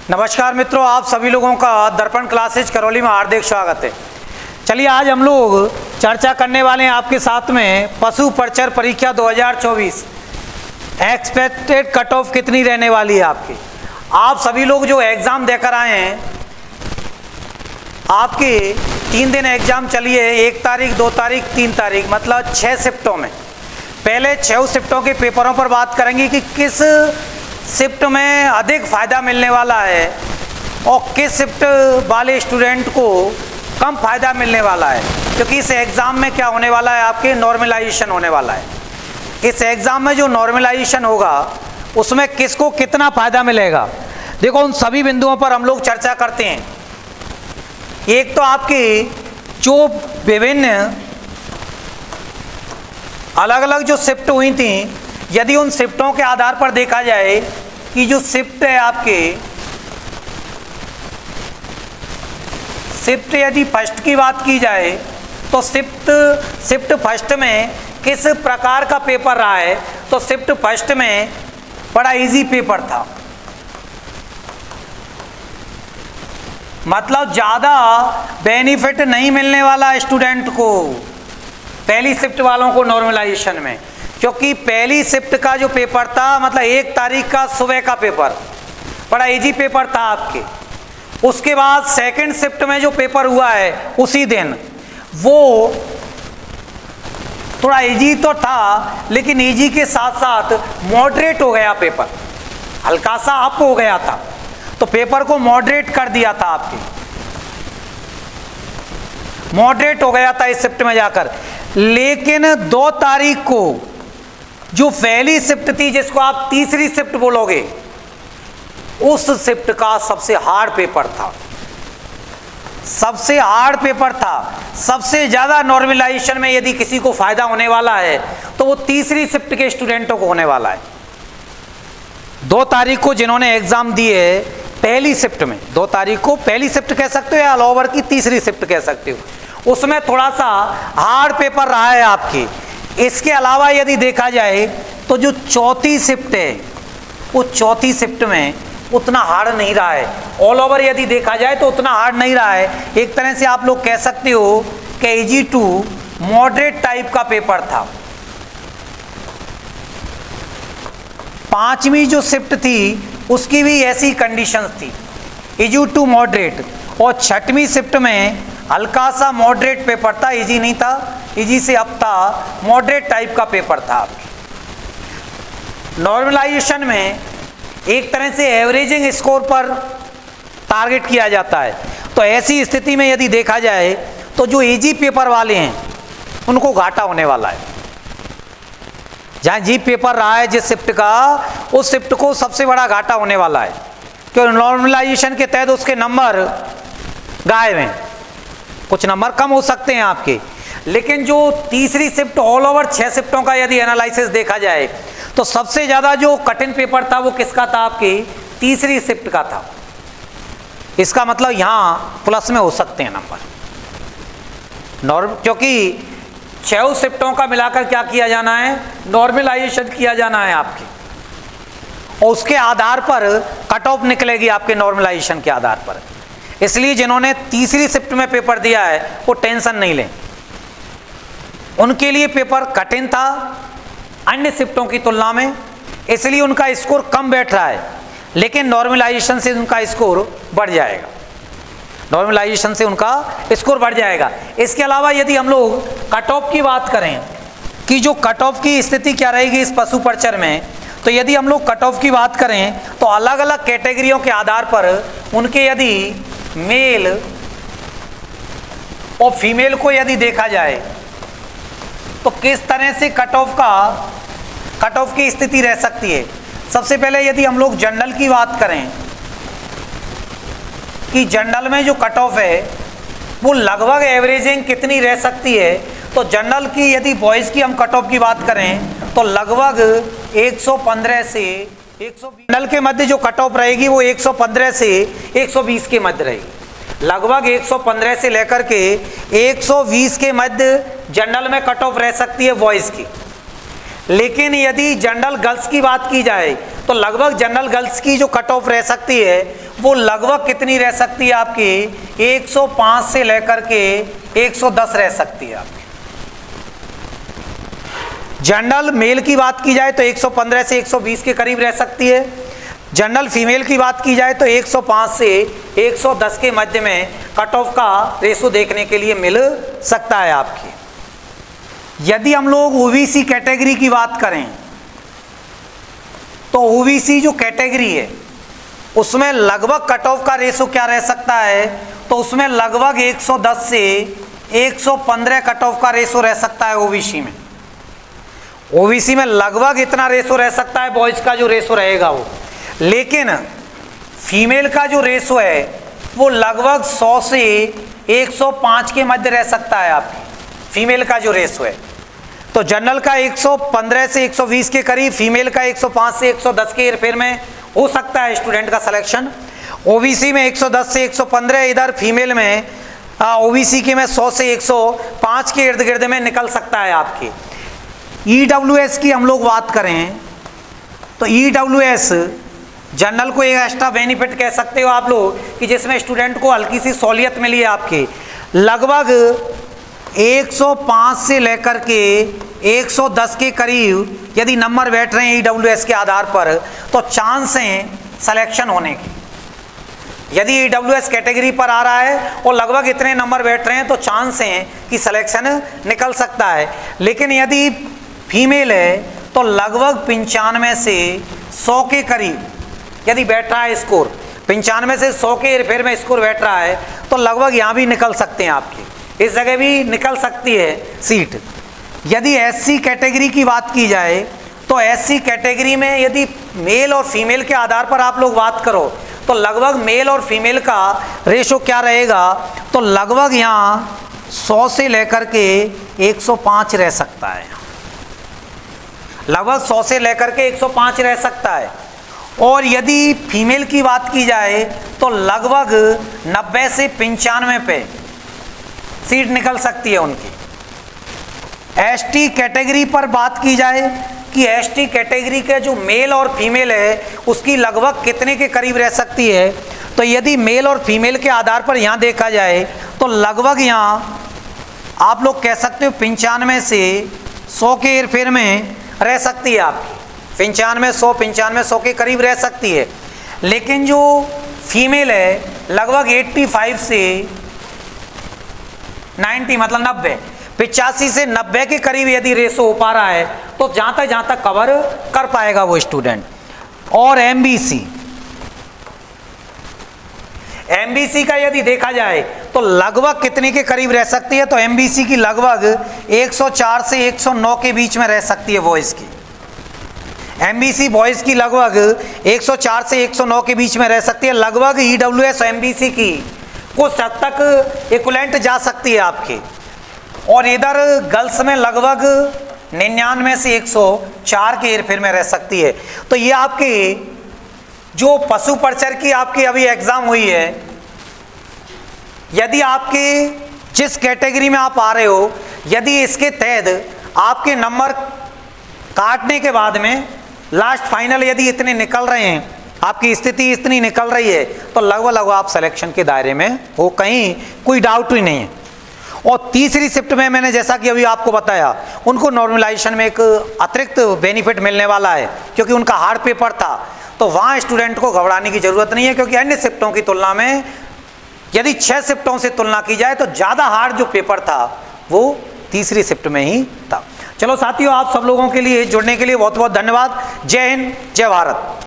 नमस्कार मित्रों, आप सभी लोगों का दर्पण क्लासेज करौली में हार्दिक स्वागत है। चलिए आज हम लोग चर्चा करने वाले हैं आपके साथ में पशु पर्चर परीक्षा 2024 एक्सपेक्टेड कट ऑफ कितनी रहने वाली है आपकी। आप सभी लोग जो एग्ज़ाम देकर आए हैं, आपकी 3 दिन एग्ज़ाम चली है, 1 तारीख 2 तारीख 3 तारीख, मतलब 6 शिफ्टों में। पहले 6 शिफ्टों के पेपरों पर बात करेंगे कि किस शिफ्ट में अधिक फ़ायदा मिलने वाला है और किस शिफ्ट वाले स्टूडेंट को कम फ़ायदा मिलने वाला है, क्योंकि इस एग्ज़ाम में क्या होने वाला है, आपके नॉर्मलाइजेशन होने वाला है। इस एग्ज़ाम में जो नॉर्मलाइजेशन होगा उसमें किसको कितना फ़ायदा मिलेगा, देखो उन सभी बिंदुओं पर हम लोग चर्चा करते हैं। एक तो आपकी जो विभिन्न अलग अलग जो शिफ्ट हुई थी, यदि उन शिफ्टों के आधार पर देखा जाए कि जो शिफ्ट है आपके शिफ्ट, यदि फर्स्ट की बात की जाए तो शिफ्ट फर्स्ट में किस प्रकार का पेपर रहा है, तो शिफ्ट फर्स्ट में बड़ा इजी पेपर था, मतलब ज़्यादा बेनिफिट नहीं मिलने वाला स्टूडेंट को पहली शिफ्ट वालों को नॉर्मलाइजेशन में, क्योंकि पहली शिफ्ट का जो पेपर था, मतलब 1 तारीख का सुबह का पेपर बड़ा इजी पेपर था आपके। उसके बाद सेकंड शिफ्ट में जो पेपर हुआ है उसी दिन, वो थोड़ा इजी तो था, लेकिन इजी के साथ साथ मॉडरेट हो गया पेपर, हल्का सा अप हो गया था, तो पेपर को मॉडरेट कर दिया था आपके, मॉडरेट हो गया था इस शिफ्ट में जाकर। लेकिन 2 तारीख को जो पहली शिफ्ट थी, जिसको आप तीसरी शिफ्ट बोलोगे, उस शिफ्ट का सबसे हार्ड पेपर था, सबसे हार्ड पेपर था। सबसे ज़्यादा नॉर्मलाइजेशन में यदि किसी को फायदा होने वाला है तो वो तीसरी शिफ्ट के स्टूडेंटों को होने वाला है। 2 तारीख को जिन्होंने एग्जाम दिए पहली शिफ्ट में, 2 तारीख को पहली शिफ्ट कह सकते हो या ऑल ओवर की तीसरी शिफ्ट कह सकते हो, उसमें थोड़ा सा हार्ड पेपर रहा है आपकी। इसके अलावा यदि देखा जाए तो जो चौथी शिफ्ट है, वो चौथी शिफ्ट में उतना हार्ड नहीं रहा है, ऑल ओवर यदि देखा जाए तो उतना हार्ड नहीं रहा है। एक तरह से आप लोग कह सकते हो कि इजी टू मॉडरेट टाइप का पेपर था। 5वीं जो शिफ्ट थी उसकी भी ऐसी कंडीशंस थी, इजी टू मॉडरेट, और 6वीं शिफ्ट में हल्का सा मॉडरेट पेपर था, इजी नहीं था, इजी से अप था, मॉडरेट टाइप का पेपर था। नॉर्मलाइजेशन में एक तरह से एवरेजिंग स्कोर पर टारगेट किया जाता है, तो ऐसी स्थिति में यदि देखा जाए तो जो इजी पेपर वाले हैं उनको घाटा होने वाला है। जहाँ जी पेपर रहा है जिस शिफ्ट का, उस शिफ्ट को सबसे बड़ा घाटा होने वाला है, क्योंकि नॉर्मलाइजेशन के तहत उसके नंबर गायब हैं, कुछ नंबर कम हो सकते हैं आपके। लेकिन जो तीसरी शिफ्ट ऑल ओवर 6 शिफ्टों का यदि एनालिसिस देखा जाए तो सबसे ज़्यादा जो कठिन पेपर था वो किसका था, आपकी तीसरी शिफ्ट का था। इसका मतलब यहाँ प्लस में हो सकते हैं नंबर, क्योंकि 6 शिफ्टों का मिलाकर क्या किया जाना है, नॉर्मलाइजेशन किया जाना है आपकी, और उसके आधार पर कट ऑफ निकलेगी आपके नॉर्मलाइजेशन के आधार पर। इसलिए जिन्होंने तीसरी शिफ्ट में पेपर दिया है वो टेंशन नहीं लें, उनके लिए पेपर कठिन था अन्य शिफ्टों की तुलना में, इसलिए उनका स्कोर कम बैठ रहा है, लेकिन नॉर्मलाइजेशन से उनका स्कोर बढ़ जाएगा, नॉर्मलाइजेशन से उनका स्कोर बढ़ जाएगा। इसके अलावा यदि हम लोग कट ऑफ की बात करें कि जो कट ऑफ की स्थिति क्या रहेगी इस पशु पर्चर में, तो यदि हम लोग कट ऑफ की बात करें तो अलग अलग कैटेगरियों के आधार पर उनके यदि मेल और फीमेल को यदि देखा जाए तो किस तरह से कट ऑफ की स्थिति रह सकती है। सबसे पहले यदि हम लोग जनरल की बात करें कि जनरल में जो कट ऑफ है वो लगभग एवरेजिंग कितनी रह सकती है, तो जनरल की यदि बॉयज़ की हम कट ऑफ की बात करें तो लगभग 115 से 120 जनरल के मध्य जो कट ऑफ रहेगी वो 115 से 120 के मध्य रहेगी, लगभग 115 से लेकर के 120 के मध्य जनरल में कट ऑफ रह सकती है बॉयज़ की। लेकिन यदि जनरल गर्ल्स की बात की जाए तो लगभग जनरल गर्ल्स की जो कट ऑफ रह सकती है वो लगभग कितनी रह सकती है आपकी 105 से लेकर के 110 रह सकती है आपकी। जनरल मेल की बात की जाए तो 115 से 120 के करीब रह सकती है। जनरल फीमेल की बात की जाए तो 105 से 110 के मध्य में कट ऑफ का रेशो देखने के लिए मिल सकता है आपकी। यदि हम लोग ओबीसी कैटेगरी की बात करें तो ओबीसी जो कैटेगरी है उसमें लगभग कट ऑफ का रेशो क्या रह सकता है, तो उसमें लगभग 110 से 115 कट ऑफ का रेशो रह सकता है ओबीसी में। ओबीसी में लगभग इतना रेशो रह सकता है बॉयज का जो रेशो रहेगा वो, लेकिन फीमेल का जो रेशो है वो लगभग 100 से 105 के मध्य रह सकता है आपकी फीमेल का जो रेशो है। तो जनरल का 115 से 120 के करीब, फीमेल का 105 से 110 के हेरफेर में हो सकता है स्टूडेंट का सिलेक्शन। ओबीसी में 110 से 115, इधर फीमेल में ओबीसी के में 100 से 105 के इर्द गिर्द में निकल सकता है आपकी। ईडब्ल्यूएस की हम लोग बात करें तो ईडब्ल्यूएस जनरल को एक एक्स्ट्रा बेनिफिट कह सकते हो आप लोग कि जिसमें स्टूडेंट को हल्की सी सहूलियत मिली है आपकी। लगभग 105 से लेकर के 110 के करीब यदि नंबर बैठ रहे हैं ईडब्ल्यूएस के आधार पर तो चांस हैं सिलेक्शन होने की। यदि ईडब्ल्यूएस कैटेगरी पर आ रहा है और लगभग इतने नंबर बैठ रहे हैं तो चांस हैं कि सिलेक्शन निकल सकता है। लेकिन यदि फीमेल है तो लगभग 95 से 100 के करीब यदि बैठ रहा है स्कोर, 95 से 100 के हेरफेर में स्कोर बैठ रहा है तो लगभग यहाँ भी निकल सकते हैं आपकी, इस जगह भी निकल सकती है सीट। यदि एससी कैटेगरी की बात की जाए तो एससी कैटेगरी में यदि मेल और फीमेल के आधार पर आप लोग बात करो तो लगभग मेल और फीमेल का रेशो क्या रहेगा, तो लगभग यहाँ 100 से लेकर के 105 रह सकता है, लगभग 100 से लेकर के 105 रह सकता है। और यदि फीमेल की बात की जाए तो लगभग 90 से 95 पे सीट निकल सकती है उनकी। एसटी कैटेगरी पर बात की जाए कि एसटी कैटेगरी के जो मेल और फीमेल है उसकी लगभग कितने के करीब रह सकती है, तो यदि मेल और फीमेल के आधार पर यहाँ देखा जाए तो लगभग यहाँ आप लोग कह सकते हो 95 से 100 के हेरफेर में रह सकती है आपकी, 95 100 के करीब रह सकती है। लेकिन जो फीमेल है लगभग 85 से 90 मतलब 90, 85 से 90 के करीब यदि रेशो हो पा रहा है तो जहां तक कवर कर पाएगा वो स्टूडेंट। और एमबीसी का यदि देखा जाए तो लगभग कितने के करीब रह सकती है, तो एमबीसी की लगभग 104 से 109 के बीच में रह सकती है बॉयज की। एमबीसी बॉयज की लगभग 104 से 109 के बीच में रह सकती है। लगभग ईडब्ल्यूएस एमबीसी की कुछ हद तक इक्विवेलेंट जा सकती है आपकी। और इधर गर्ल्स में लगभग 99 से 104 के हेरफेर में रह सकती है। तो ये आपकी जो पशु पर्चर की आपकी अभी एग्जाम हुई है, यदि आपके जिस कैटेगरी में आप आ रहे हो यदि इसके तहत आपके नंबर काटने के बाद में लास्ट फाइनल यदि इतने निकल रहे हैं, आपकी स्थिति इतनी निकल रही है तो लगभग आप सिलेक्शन के दायरे में हो, कहीं कोई डाउट ही नहीं है। और तीसरी शिफ्ट में मैंने जैसा कि अभी आपको बताया उनको नॉर्मलाइजेशन में एक अतिरिक्त बेनिफिट मिलने वाला है क्योंकि उनका हार्ड पेपर था, तो वहाँ स्टूडेंट को घबराने की ज़रूरत नहीं है क्योंकि अन्य शिफ्टों की तुलना में यदि 6 शिफ्टों से तुलना की जाए तो ज़्यादा हार्ड जो पेपर था वो तीसरी शिफ्ट में ही था। चलो साथियों, आप सब लोगों के लिए जुड़ने के लिए बहुत बहुत धन्यवाद। जय हिंद, जय भारत।